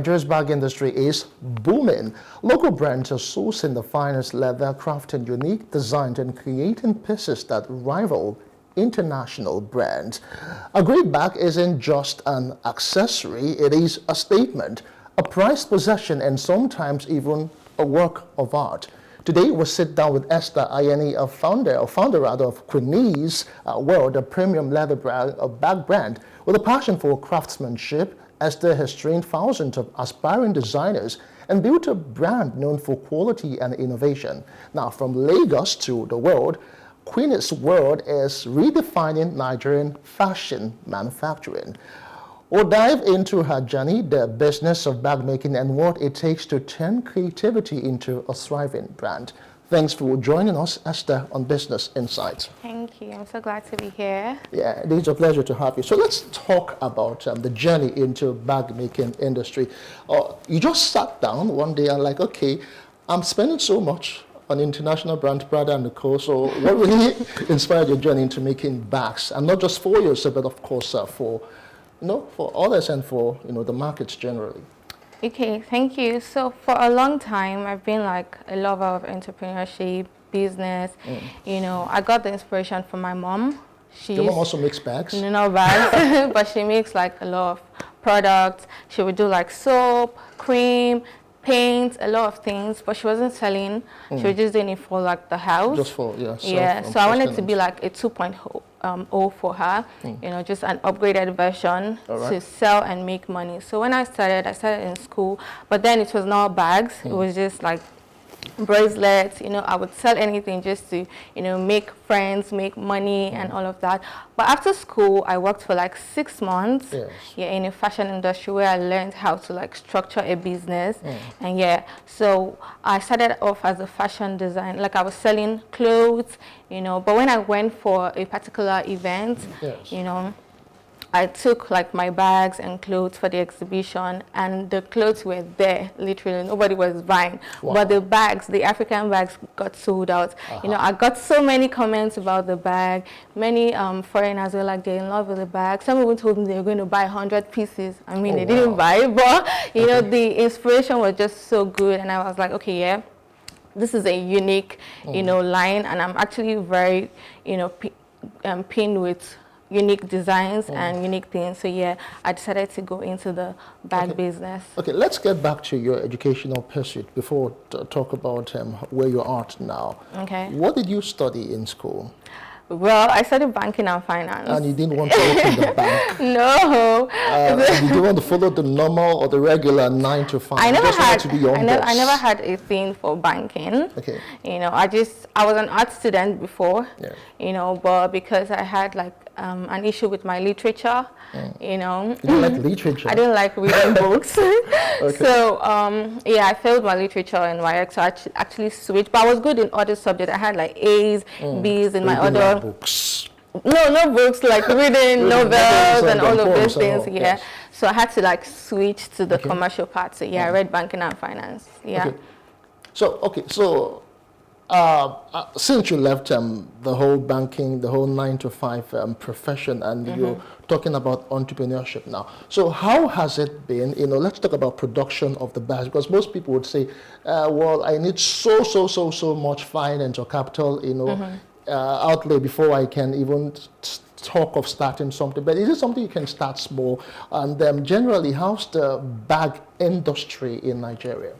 Nigeria's bag industry is booming. Local brands are sourcing the finest leather, crafting unique designs and creating pieces that rival international brands. A great bag isn't just an accessory, it is a statement, a prized possession, and sometimes even a work of art. Today, we'll sit down with Esther Ayeni, a founder of Queenie's World, a premium leather bag brand with a passion for craftsmanship. Esther has trained thousands of aspiring designers and built a brand known for quality and innovation. Now, from Lagos to the world, Queenie's World is redefining Nigerian fashion manufacturing. We'll dive into her journey, the business of bag making, and what it takes to turn creativity into a thriving brand. Thanks for joining us, Esther, on Business Insights. Thank you. I'm so glad to be here. Yeah, it is a pleasure to have you. So let's talk about the journey into bag making industry. You just sat down one day and like, okay, I'm spending so much on international brand Prada and Co. So what really inspired your journey into making bags, and not just for yourself, but of course for others and for the markets generally? Okay, thank you. So for a long time, I've been like a lover of entrepreneurship, business. I got the inspiration from my mom. Your mom also makes bags? No, not bags, but she makes like a lot of products. She would do like soap, cream, paint, a lot of things, but she wasn't selling. She was just doing it for like the house. Just for, so I wanted to be like a 2.0 for her, just an upgraded version to sell and make money. So when I started in school, but then it was not bags. It was just like bracelets. I would sell anything just to make friends, make money, and all of that. But after school, I worked for like 6 months in a fashion industry where I learned how to like structure a business. And so I started off as a fashion designer, like I was selling clothes, but when I went for a particular event, I took like my bags and clothes for the exhibition, and the clothes were there, literally, nobody was buying. Wow. But the bags, the African bags, got sold out. I got so many comments about the bag. Many foreigners were like, they're in love with the bag. Some even told me they were going to buy 100 pieces. I mean, they didn't buy, but the inspiration was just so good, and I was like, okay, this is a unique, line, and I'm actually very, pinned with unique designs and unique things. So I decided to go into the bag business. Okay, let's get back to your educational pursuit before talk about where you are now. Okay. What did you study in school? Well, I studied banking and finance. And you didn't want to work in the bank? No. You didn't want to follow the normal or the regular 9 to 5? I never had a thing for banking. Okay. I was an art student before, but because I had like an issue with my literature, You didn't like literature? I didn't like reading books. So, I failed my literature and my so I actually switched. But I was good in other subjects. I had like A's, B's in my other... Like books? No, not books, like reading novels and all of those things, Yes. So I had to like switch to the commercial part. So I read banking and finance, So, since you left the whole banking, the whole 9 to 5 profession, and you're talking about entrepreneurship now. So how has it been? Let's talk about production of the bags, because most people would say, well, I need so much finance or capital, outlay before I can even talk of starting something. But is it something you can start small? And generally, how's the bag industry in Nigeria?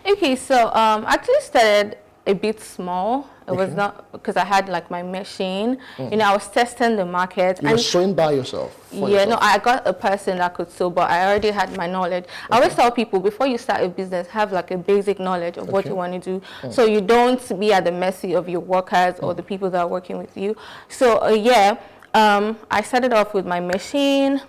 Okay, so I actually started a bit small. It was not because I had like my machine. I was testing the market. You were sewing by yourself? I got a person that could sew, but I already had my knowledge. I always tell people, before you start a business, have like a basic knowledge of what you want to do, so you don't be at the mercy of your workers or the people that are working with you. So I started off with my machine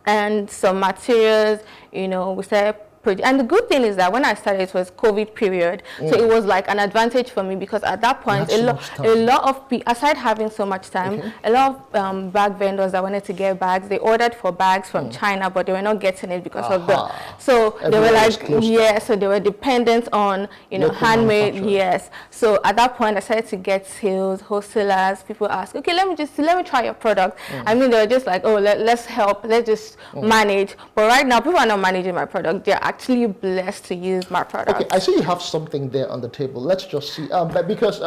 and some materials. We started And the good thing is that when I started, it was COVID period. So it was like an advantage for me because at that point, a lot of people, aside having so much time, a lot of bag vendors that wanted to get bags, they ordered for bags from China, but they were not getting it because of the, so they were like, so they were dependent on, handmade, So at that point, I started to get sales, wholesalers, people ask, okay, let me try your product. I mean, they were just like, oh, let's help, let's just manage. But right now, people are not managing my product. They're actually blessed to use my product. Okay, I see you have something there on the table. Let's just see. But because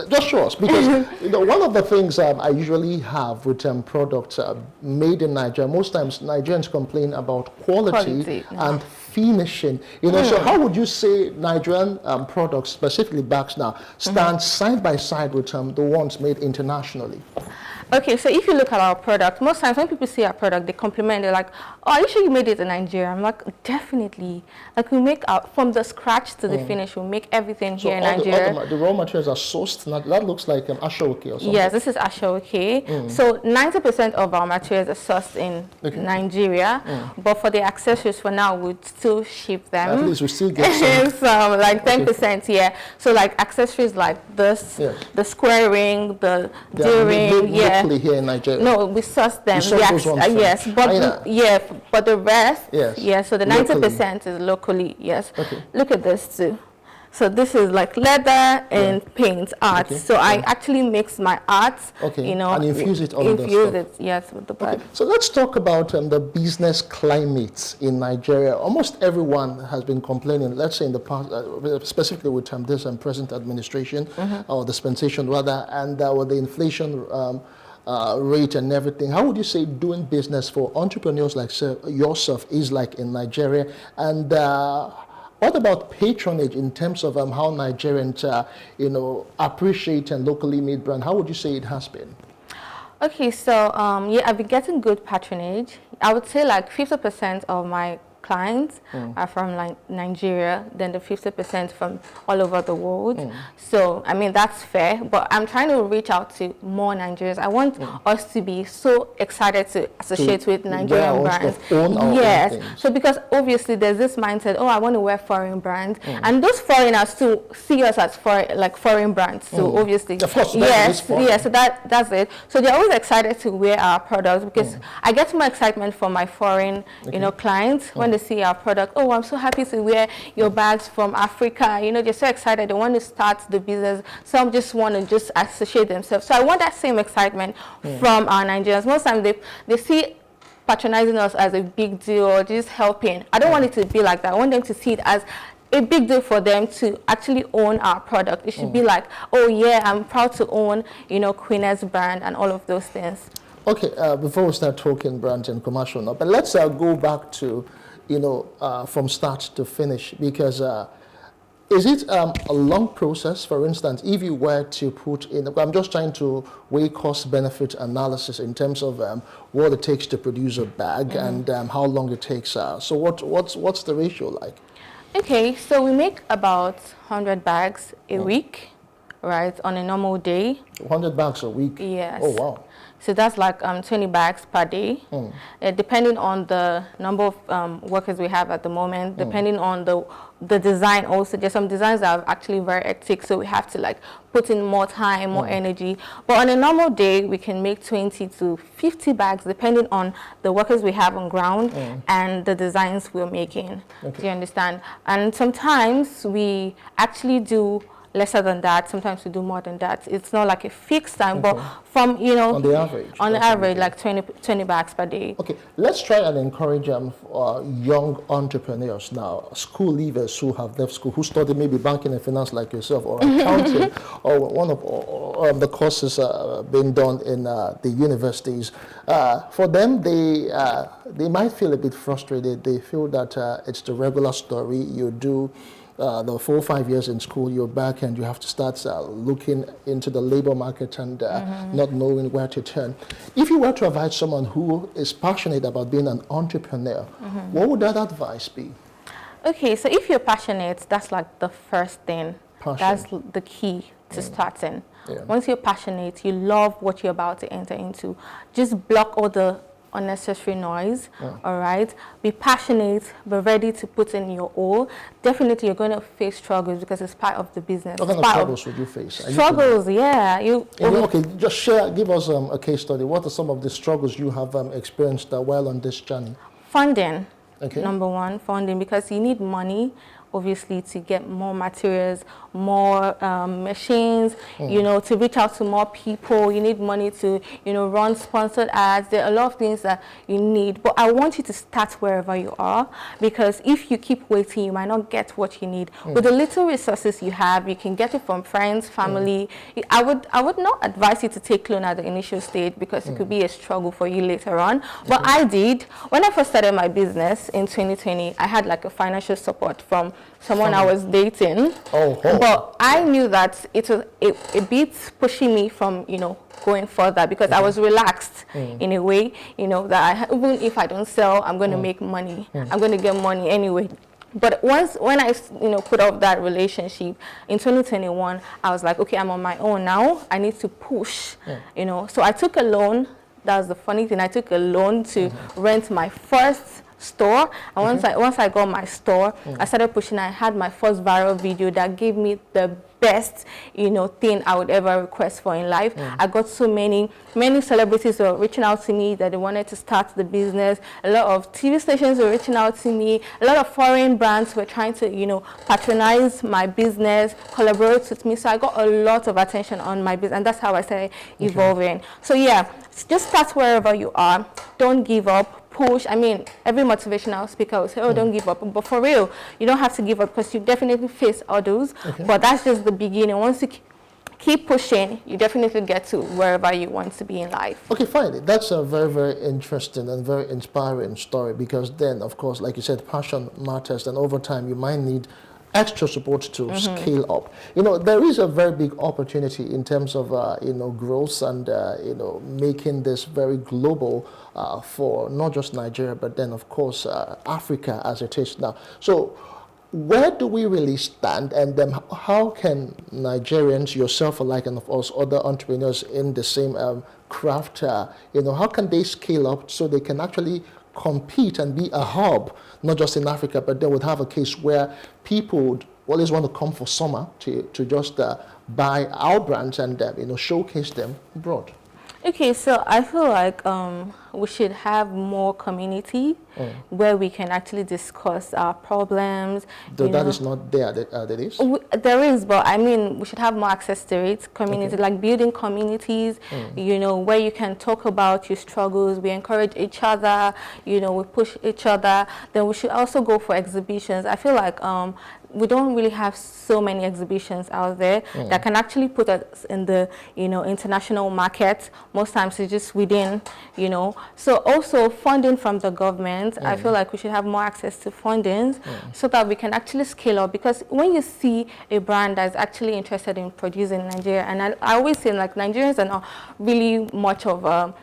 just show us, because one of the things I usually have with products made in Nigeria, most times Nigerians complain about quality and finishing. So how would you say Nigerian products, specifically bags now, stand side by side with the ones made internationally? Okay, so if you look at our product, most times when people see our product, they compliment, they're like, oh, are you sure you made it in Nigeria? I'm like, definitely. Like, we make from the scratch to the finish, we make everything here in Nigeria. The raw materials are sourced, that looks like ashoke or something. Yes, this is ashoke. So 90% of our materials are sourced in Nigeria, but for the accessories, for now, we'd still ship them. At least we still get some. Like 10%, So like accessories like this, the square ring, the D-ring, here in Nigeria. No, we source them. Yes, but the rest, so the 90% is locally, Look at this too. So this is like leather and paint art. So I actually mix my art, and infuse it on with the bag. So let's talk about the business climate in Nigeria. Almost everyone has been complaining, let's say in the past, specifically with this present administration, or dispensation rather, and with the inflation rate and everything. How would you say doing business for entrepreneurs like yourself is like in Nigeria? And what about patronage in terms of how Nigerians, appreciate and locally made brand? How would you say it has been? Okay, so I've been getting good patronage. I would say like 50% of my clients are from Nigeria, then the 50% from all over the world. So, I mean, that's fair, but I'm trying to reach out to more Nigerians. I want us to be so excited to associate with Nigerian brands. Yes, so because obviously there's this mindset, oh, I want to wear foreign brands, and those foreigners too see us as foreign brands. So obviously, of course, so that's it. So they're always excited to wear our products because I get more excitement from my foreign, clients when they see our product. Oh, I'm so happy to wear your bags from Africa. They're so excited. They want to start the business. Some just want to just associate themselves. So I want that same excitement from our Nigerians. Most times they see patronizing us as a big deal or just helping. I don't want it to be like that. I want them to see it as a big deal for them to actually own our product. It should be like, oh yeah, I'm proud to own, Queen's brand and all of those things. Okay, before we start talking brands and commercial now, but let's go back to from start to finish, because is it a long process? For instance, if you were to put in, I'm just trying to weigh cost-benefit analysis in terms of what it takes to produce a bag and how long it takes. So what's the ratio like? Okay, so we make about 100 bags a week, right, on a normal day. 100 bags a week? Yes. Oh, wow. So that's like 20 bags per day, depending on the number of workers we have at the moment, depending on the design also. There's some designs that are actually very hectic, so we have to like put in more time, more energy. But on a normal day, we can make 20 to 50 bags, depending on the workers we have on ground and the designs we're making. Do you understand? And sometimes we actually do lesser than that. Sometimes we do more than that. It's not like a fixed time, but from, on the average, like 20 bags per day. Okay, let's try and encourage young entrepreneurs now, school leavers who have left school, who studied maybe banking and finance like yourself, or accounting, or one of the courses being done in the universities. For them, they might feel a bit frustrated. They feel that it's the regular story. You do the 4 or 5 years in school, you're back and you have to start looking into the labor market and not knowing where to turn. If you were to advise someone who is passionate about being an entrepreneur, what would that advice be? Okay, so if you're passionate, that's like the first thing. That's the key to starting. Once you're passionate, you love what you're about to enter into, just block all the unnecessary noise, all right? Be passionate, be ready to put in your all. Definitely you're going to face struggles because it's part of the business. What kind of struggles would you face? Struggles, yeah. Okay, just give us a case study. What are some of the struggles you have experienced while on this journey? Funding. Okay. Number one, funding, because you need money, obviously, to get more materials, more machines, you know, to reach out to more people. You need money to, you know, run sponsored ads. There are a lot of things that you need. But I want you to start wherever you are, because if you keep waiting, you might not get what you need. With the little resources you have, you can get it from friends, family. I would not advise you to take loan at the initial stage, because it could be a struggle for you later on. But I did. When I first started my business in 2020, I had like a financial support from someone I was dating. But I knew that it was a bit pushing me from, you know, going further, because I was relaxed in a way, you know, that even if I don't sell, I'm going to make money. I'm going to get money anyway. But when I, you know, put off that relationship in 2021, I was like, okay, I'm on my own now. I need to push, you know. So I took a loan. That was the funny thing. I took a loan to rent my first store, and once I got my store, I started pushing. I had my first viral video that gave me the best, you know, thing I would ever request for in life. I got so many celebrities were reaching out to me that they wanted to start the business. A lot of TV stations were reaching out to me. A lot of foreign brands were trying to, you know, patronize my business, collaborate with me. So I got a lot of attention on my business, and that's how I started evolving. So yeah, just start wherever you are. Don't give up. Push. I mean, every motivational speaker will say, oh, don't give up. But for real, you don't have to give up, because you definitely face others. But that's just the beginning. Once you keep pushing, you definitely get to wherever you want to be in life. Okay, fine. That's a very, very interesting and very inspiring story, because then, of course, like you said, passion matters, and over time you might need extra support to scale up. You know, there is a very big opportunity in terms of, you know, growth and, you know, making this very global for not just Nigeria, but then, of course, Africa as it is now. So where do we really stand, and how can Nigerians, yourself alike, and of course other entrepreneurs in the same craft, you know, how can they scale up so they can actually compete and be a hub, not just in Africa, but they would have a case where people would always want to come for summer to just buy our brands and you know, showcase them abroad? Okay, so I feel like we should have more community where we can actually discuss our problems. Though that is not there, there is? There is, but I mean, we should have more access to it. Community, like building communities, you know, where you can talk about your struggles. We encourage each other, you know, we push each other. Then we should also go for exhibitions. I feel like we don't really have so many exhibitions out there that can actually put us in the, you know, international market. Most times it's just within, you know. So also funding from the government. I feel like we should have more access to fundings so that we can actually scale up. Because when you see a brand that's actually interested in producing in Nigeria, and I always say, like, Nigerians are not really much of a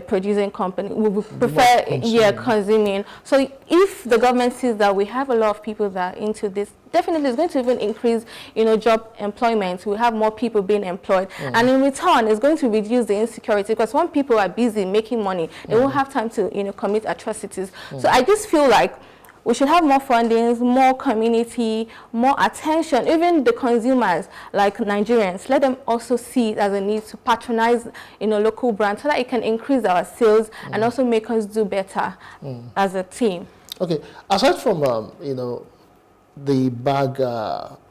producing company. We would prefer consuming. So if the government sees that we have a lot of people that are into this, definitely it's going to even increase, you know, job employment. We have more people being employed, and in return it's going to reduce the insecurity, because when people are busy making money, they won't have time to, you know, commit atrocities. So I just feel like we should have more fundings, more community, more attention. Even the consumers, like Nigerians, let them also see it as a need to patronize, you know, local brands, so that it can increase our sales and also make us do better as a team. Okay. Aside from, you know, the bag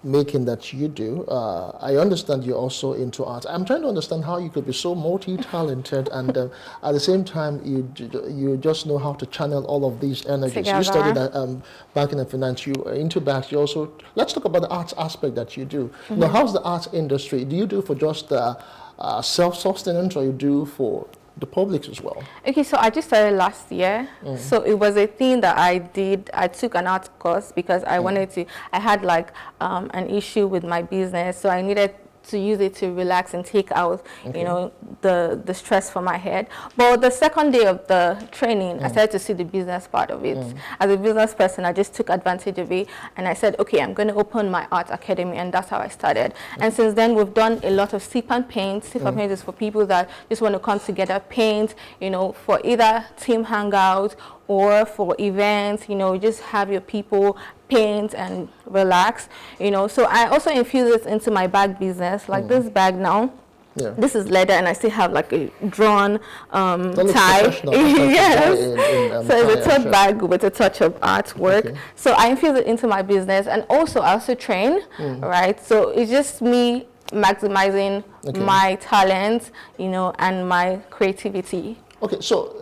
making that you do, I understand you're also into art. I'm trying to understand how you could be so multi-talented and at the same time you just know how to channel all of these energies. Together. You studied banking and finance, you are into bags. You also, let's talk about the arts aspect that you do. Now, how's the arts industry? Do you do for just self-sustenance, or you do for the public as well? Okay, so I just started last year. So it was a thing that I did. I took an art course because I wanted to, I had like an issue with my business. So I needed to use it to relax and take out, you know, the stress from my head. But the second day of the training, I started to see the business part of it. As a business person, I just took advantage of it, and I said, okay, I'm going to open my art academy, and that's how I started. And since then, we've done a lot of sip and paint. Sip and paint is for people that just want to come together, paint, you know, for either team hangout or for events, you know, just have your people paint and relax, you know. So I also infuse this into my bag business, like this bag now. Yeah. This is leather, and I still have like a drawn tie. Yes. So it's a tote bag with a touch of artwork. So I infuse it into my business, and also I also train, right? So it's just me maximizing my talent, you know, and my creativity. Okay, so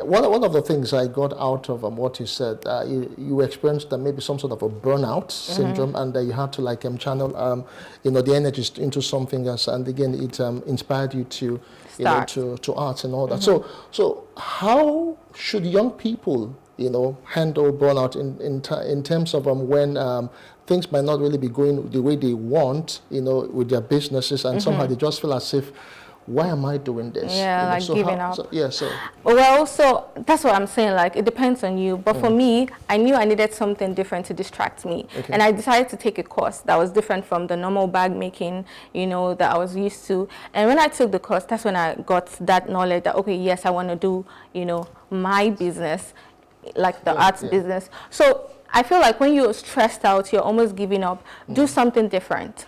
one of the things I got out of what you said, you experienced maybe some sort of a burnout syndrome, and you had to like channel, you know, the energy into something else, and again it inspired you to, you know, to arts and all that. So how should young people, you know, handle burnout in terms of when things might not really be going the way they want, you know, with their businesses, and somehow they just feel as if, why am I doing this? Yeah, like giving up. So. Well, so that's what I'm saying. Like, it depends on you. But for me, I knew I needed something different to distract me. And I decided to take a course that was different from the normal bag making, you know, that I was used to. And when I took the course, that's when I got that knowledge that, okay, yes, I want to do, you know, my business, like the arts business. So I feel like when you're stressed out, you're almost giving up, do something different.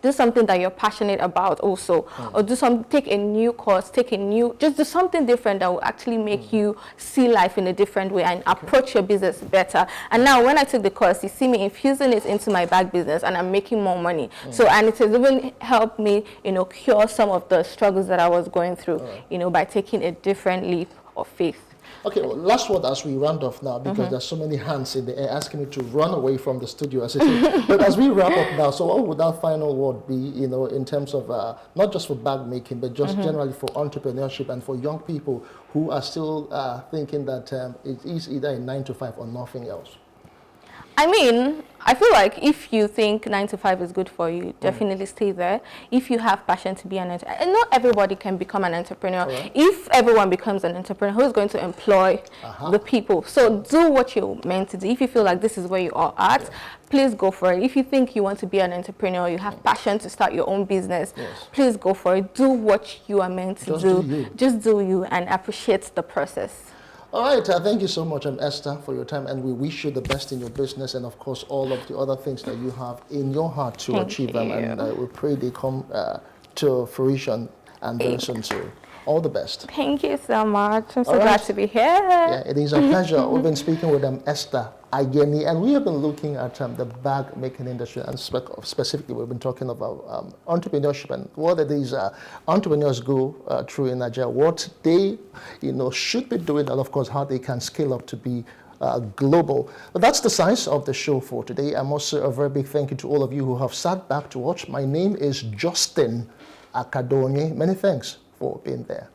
Do something that you're passionate about also, or take a new course, just do something different that will actually make you see life in a different way and approach your business better. And now when I took the course, you see me infusing it into my bag business, and I'm making more money. So, and it has even helped me, you know, cure some of the struggles that I was going through, you know, by taking a different leap of faith. Okay, well, last word as we round off now, because there's so many hands in the air asking me to run away from the studio as it is. But as we wrap up now, so what would that final word be, you know, in terms of not just for bag making, but just generally for entrepreneurship and for young people who are still thinking that it is either a 9 to 5 or nothing else? I mean, I feel like if you think 9 to 5 is good for you, definitely stay there. If you have passion to be an entrepreneur, and not everybody can become an entrepreneur. If everyone becomes an entrepreneur, who's going to employ the people? So do what you're meant to do. If you feel like this is where you are at, please go for it. If you think you want to be an entrepreneur, you have passion to start your own business, please go for it. Do what you are meant to do. Just do you, and appreciate the process. All right, thank you so much, Esther, for your time, and we wish you the best in your business and, of course, all of the other things that you have in your heart to achieve them, and we pray they come to fruition and very soon too. All the best. Thank you so much. I'm so glad to be here. Yeah, it is a pleasure. We've been speaking with Esther Ageni, and we have been looking at the bag making industry, and specifically we've been talking about entrepreneurship and what it is entrepreneurs go through in Nigeria, what they, you know, should be doing, and of course how they can scale up to be global. But that's the size of the show for today. I'm also a very big thank you to all of you who have sat back to watch. My name is Justin Akadonyi. Many thanks for being there.